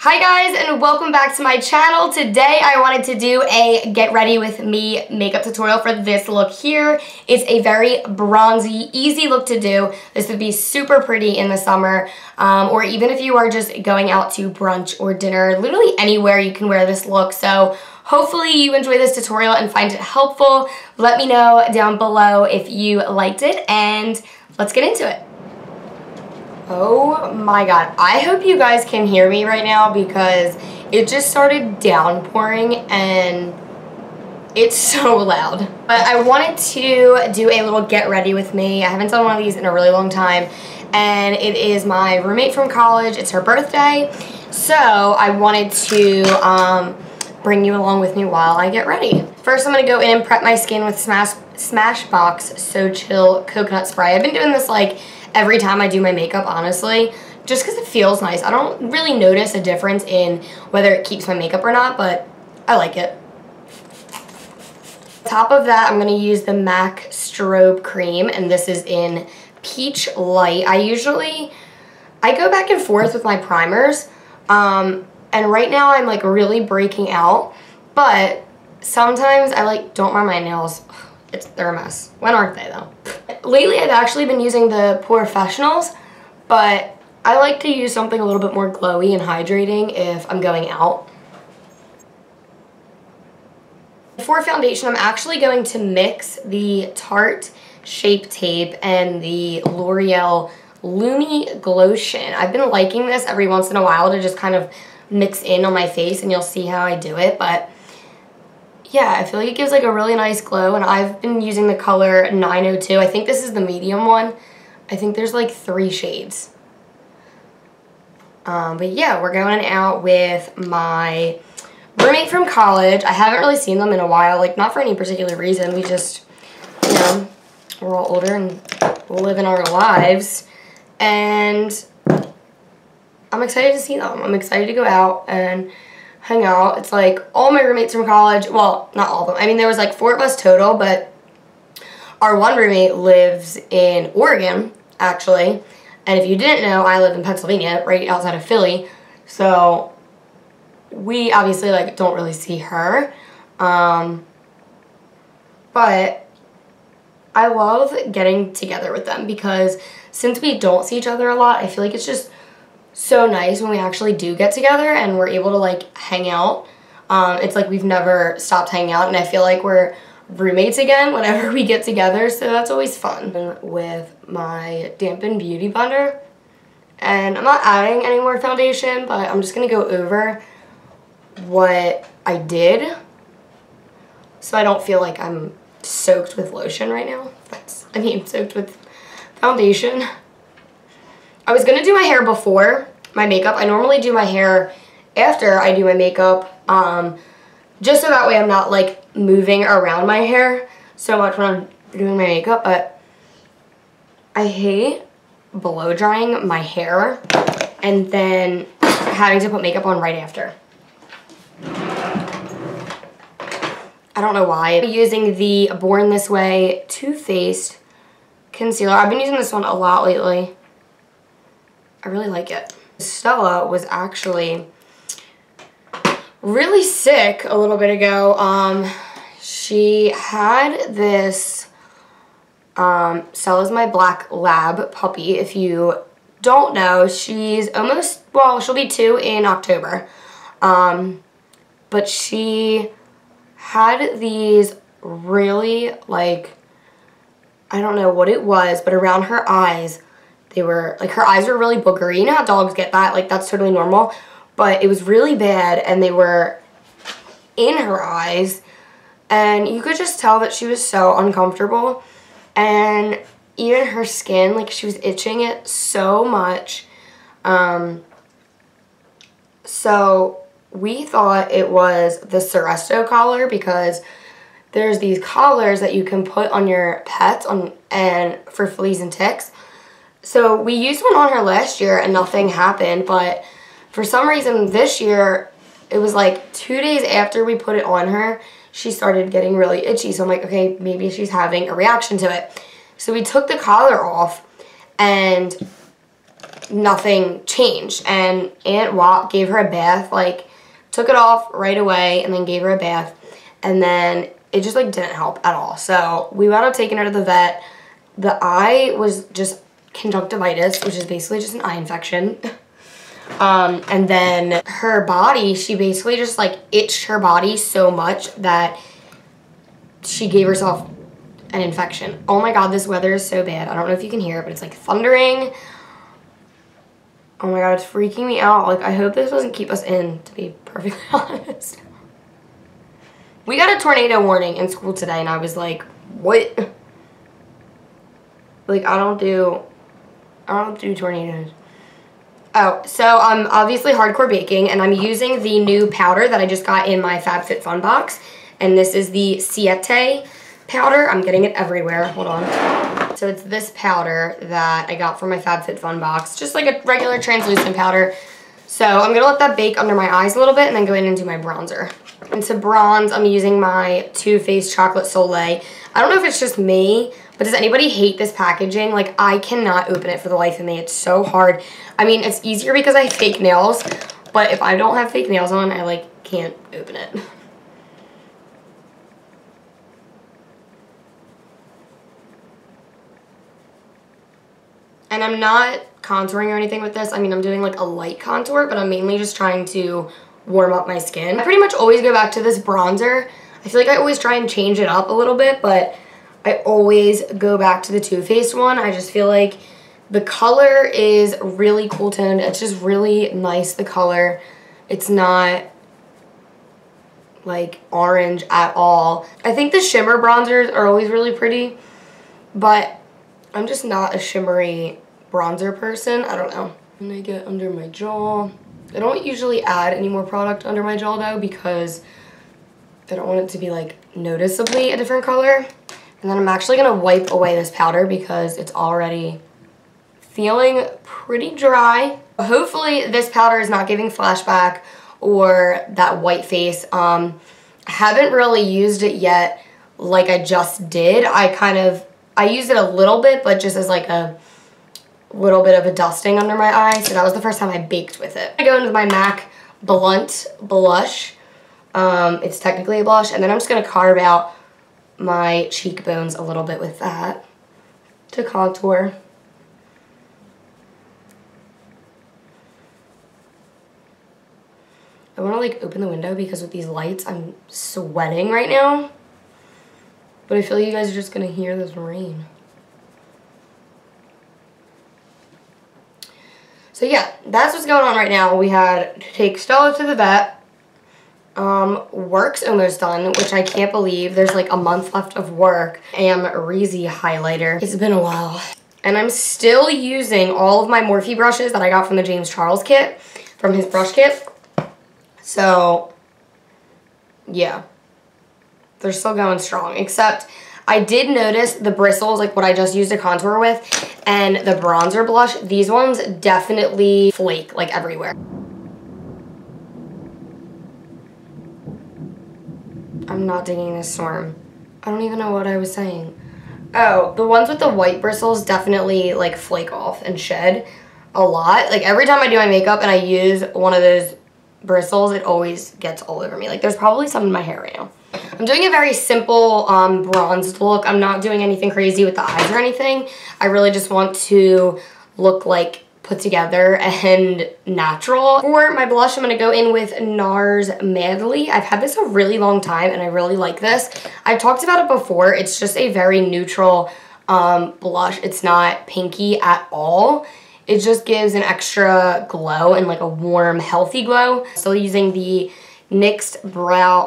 Hi guys, and welcome back to my channel. Today I wanted to do a get ready with me makeup tutorial for this look here. It's a very bronzy, easy look to do. This would be super pretty in the summer, or even if you are just going out to brunch or dinner, literally anywhere you can wear this look. So hopefully you enjoy this tutorial and find it helpful. Let me know down below if you liked it, and let's get into it. Oh my god, I hope you guys can hear me right now because it just started downpouring and it's so loud. But I wanted to do a little get ready with me. I haven't done one of these in a really long time, and it is my roommate from college. It's her birthday, so I wanted to bring you along with me while I get ready. First, I'm going to go in and prep my skin with Smashbox So Chill Coconut Spray. I've been doing this like every time I do my makeup, honestly, just because it feels nice. I don't really notice a difference in whether it keeps my makeup or not, but I like it. On top of that, I'm going to use the MAC Strobe Cream, and this is in Peach Light. I go back and forth with my primers, and right now I'm like really breaking out, but sometimes I like don't wear my nails. They're a mess. When aren't they though? Lately I've actually been using the Professionals, but I like to use something a little bit more glowy and hydrating if I'm going out. For foundation, I'm actually going to mix the Tarte Shape Tape and the L'Oreal Lumi Glotion. I've been liking this every once in a while to just kind of mix in on my face, and you'll see how I do it, but yeah, I feel like it gives like a really nice glow, and I've been using the color 902. I think this is the medium one. I think there's like 3 shades. But yeah, we're going out with my roommate from college. I haven't really seen them in a while, like not for any particular reason. We just, you know, we're all older and living our lives, and I'm excited to see them. I'm excited to go out and hang out. It's like all my roommates from college, well, not all of them. I mean, there was like 4 of us total, but our one roommate lives in Oregon, actually. And if you didn't know, I live in Pennsylvania, right outside of Philly. So we obviously like don't really see her. But I love getting together with them because since we don't see each other a lot, I feel like it's just so nice when we actually do get together and we're able to like hang out. It's like we've never stopped hanging out, and I feel like we're roommates again whenever we get together, so that's always fun. With my Dampen Beauty Blender, and I'm not adding any more foundation, but I'm just gonna go over what I did so I don't feel like I'm soaked with lotion right now. Soaked with foundation. I was gonna do my hair before my makeup. I normally do my hair after I do my makeup, just so that way I'm not like moving around my hair so much when I'm doing my makeup, but I hate blow drying my hair and then having to put makeup on right after. I don't know why. I'm using the Born This Way Too Faced concealer. I've been using this one a lot lately. I really like it. Stella was actually really sick a little bit ago. She had this, Stella's my black lab puppy. If you don't know, she's almost, well, she'll be 2 in October. But she had these really, like, I don't know what it was, but around her eyes, they were, like, her eyes were really boogery. You know how dogs get that? Like, that's totally normal. But it was really bad, and they were in her eyes. And you could just tell that she was so uncomfortable. And even her skin, like, she was itching it so much. So we thought it was the Seresto collar, because there's these collars that you can put on your pets and for fleas and ticks. So we used one on her last year and nothing happened, but for some reason this year, it was like 2 days after we put it on her, she started getting really itchy. So I'm like, okay, maybe she's having a reaction to it. So we took the collar off, and nothing changed. And Aunt Wap gave her a bath, like took it off right away and then gave her a bath. And then it just like didn't help at all. So we wound up taking her to the vet. The eye was just conjunctivitis, which is basically just an eye infection. And then her body, she basically just like itched her body so much that she gave herself an infection. Oh my god, this weather is so bad. I don't know if you can hear it, but it's like thundering. Oh my god, it's freaking me out. Like, I hope this doesn't keep us in, to be perfectly honest. We got a tornado warning in school today, and I was like, what? Like, I don't do tornadoes. Oh, so I'm obviously hardcore baking, and I'm using the new powder that I just got in my FabFitFun box, and this is the Siete powder. I'm getting it everywhere. Hold on. So it's this powder that I got from my FabFitFun box, just like a regular translucent powder. So I'm gonna let that bake under my eyes a little bit, and then go in and do my bronzer. And to bronze, I'm using my Too Faced Chocolate Soleil. I don't know if it's just me, but does anybody hate this packaging? Like, I cannot open it for the life of me. It's so hard. I mean, it's easier because I have fake nails, but if I don't have fake nails on, I like can't open it. And I'm not contouring or anything with this. I mean, I'm doing like a light contour, but I'm mainly just trying to warm up my skin. I pretty much always go back to this bronzer. I feel like I always try and change it up a little bit, but I always go back to the Too Faced one. I just feel like the color is really cool toned. It's just really nice, the color. It's not like orange at all. I think the shimmer bronzers are always really pretty, but I'm just not a shimmery bronzer person. I don't know. And I get under my jaw. I don't usually add any more product under my jaw though, because I don't want it to be like noticeably a different color. And then I'm actually gonna wipe away this powder because it's already feeling pretty dry. Hopefully this powder is not giving flashback or that white face. I haven't really used it yet like I just did. I used it a little bit, but just as like a little bit of a dusting under my eye. So that was the first time I baked with it. I go into my MAC Blunt Blush. It's technically a blush. And then I'm just going to carve out my cheekbones a little bit with that to contour. I want to like open the window because with these lights I'm sweating right now. But I feel like you guys are just going to hear this rain. So yeah, that's what's going on right now. We had to take Stella to the vet. Work's almost done, which I can't believe. There's like a month left of work. And Reezy highlighter. It's been a while. And I'm still using all of my Morphe brushes that I got from the James Charles kit, from his brush kit. So, yeah. They're still going strong, except I did notice the bristles, like what I just used to contour with, and the bronzer blush, these ones definitely flake like everywhere. I'm not digging this storm. I don't even know what I was saying. Oh, the ones with the white bristles definitely like flake off and shed a lot. Like every time I do my makeup and I use one of those bristles, it always gets all over me. Like there's probably some in my hair right now. I'm doing a very simple bronzed look. I'm not doing anything crazy with the eyes or anything. I really just want to look like put together and natural. For my blush, I'm going to go in with NARS Madly. I've had this a really long time and I really like this. I've talked about it before. It's just a very neutral blush. It's not pinky at all. It just gives an extra glow and like a warm, healthy glow. Still using the NYX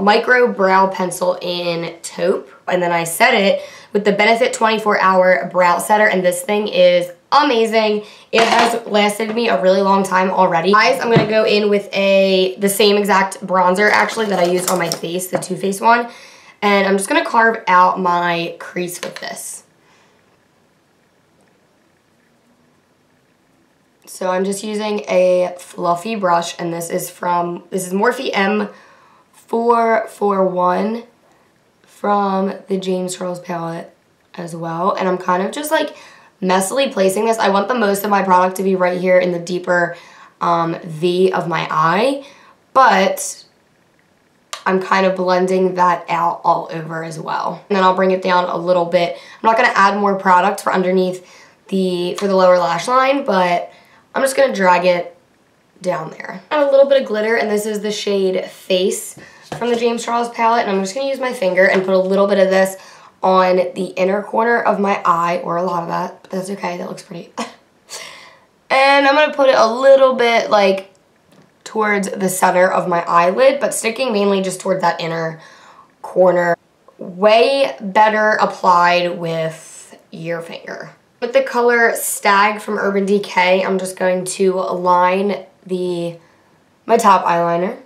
Micro Brow Pencil in Taupe. And then I set it with the Benefit 24-Hour Brow Setter, and this thing is amazing. It has lasted me a really long time already. Guys, I'm going to go in with the same exact bronzer actually that I used on my face, the Too Faced one. And I'm just going to carve out my crease with this. So I'm just using a fluffy brush, and this is Morphe M441 from the James Charles palette as well. And I'm kind of just like messily placing this. I want the most of my product to be right here in the deeper V of my eye, but I'm kind of blending that out all over as well. And then I'll bring it down a little bit. I'm not going to add more product for underneath for the lower lash line, but I'm just going to drag it down there. Add a little bit of glitter, and this is the shade Face from the James Charles palette, and I'm just going to use my finger and put a little bit of this on the inner corner of my eye, or a lot of that, but that's okay, that looks pretty. And I'm going to put it a little bit like towards the center of my eyelid, but sticking mainly just toward that inner corner. Way better applied with your finger. With the color Stag from Urban Decay, I'm just going to line my top eyeliner.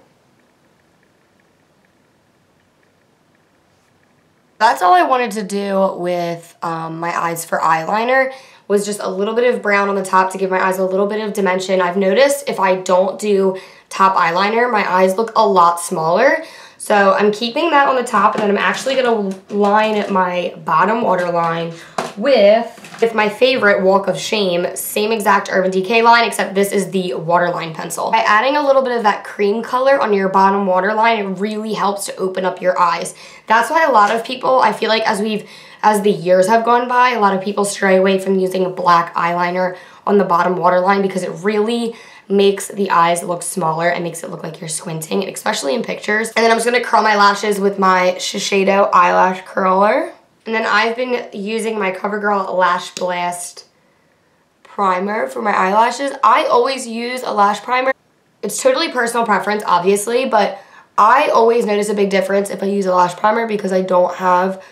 That's all I wanted to do with my eyes for eyeliner, was just a little bit of brown on the top to give my eyes a little bit of dimension. I've noticed if I don't do top eyeliner, my eyes look a lot smaller. So I'm keeping that on the top, and then I'm actually going to line my bottom waterline with my favorite Walk of Shame, same exact Urban Decay line, except this is the waterline pencil. By adding a little bit of that cream color on your bottom waterline, it really helps to open up your eyes. That's why a lot of people, I feel like as the years have gone by, a lot of people stray away from using a black eyeliner on the bottom waterline, because it really makes the eyes look smaller and makes it look like you're squinting, especially in pictures. And then I'm just going to curl my lashes with my Shiseido eyelash curler. And then I've been using my CoverGirl Lash Blast primer for my eyelashes. I always use a lash primer. It's totally personal preference, obviously, but I always notice a big difference if I use a lash primer, because I don't have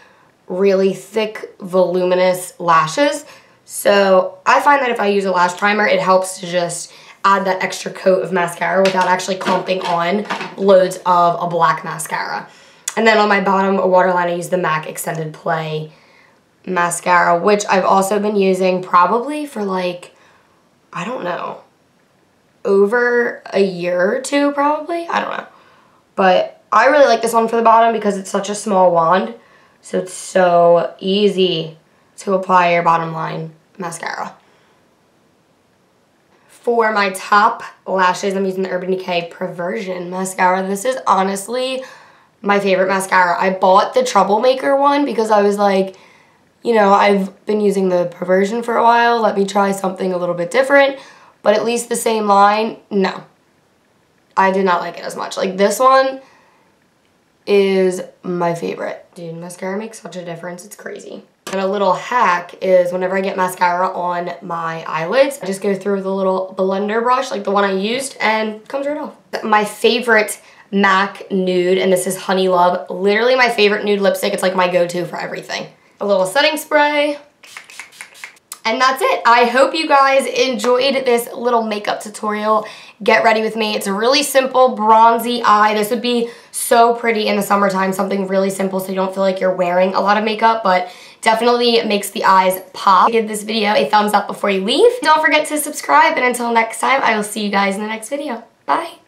really thick, voluminous lashes. So I find that if I use a lash primer, it helps to just add that extra coat of mascara without actually clumping on loads of a black mascara. And then on my bottom waterline, I use the MAC Extended Play mascara, which I've also been using probably for like, I don't know, over a year or two probably. I don't know. But I really like this one for the bottom because it's such a small wand. So it's so easy to apply your bottom line mascara. For my top lashes, I'm using the Urban Decay Perversion mascara. This is honestly my favorite mascara. I bought the Troublemaker one because I was like, you know, I've been using the Perversion for a while. Let me try something a little bit different. But at least the same line, no. I did not like it as much. Like, this one is my favorite. Dude, mascara makes such a difference. It's crazy. And a little hack is whenever I get mascara on my eyelids, I just go through with a little blender brush, like the one I used, and it comes right off. My favorite MAC nude, and this is Honey Love. Literally my favorite nude lipstick. It's like my go-to for everything. A little setting spray. And that's it. I hope you guys enjoyed this little makeup tutorial. Get ready with me. It's a really simple bronzy eye. This would be so pretty in the summertime, something really simple so you don't feel like you're wearing a lot of makeup, but definitely makes the eyes pop. Give this video a thumbs up before you leave. Don't forget to subscribe, and until next time, I will see you guys in the next video. Bye.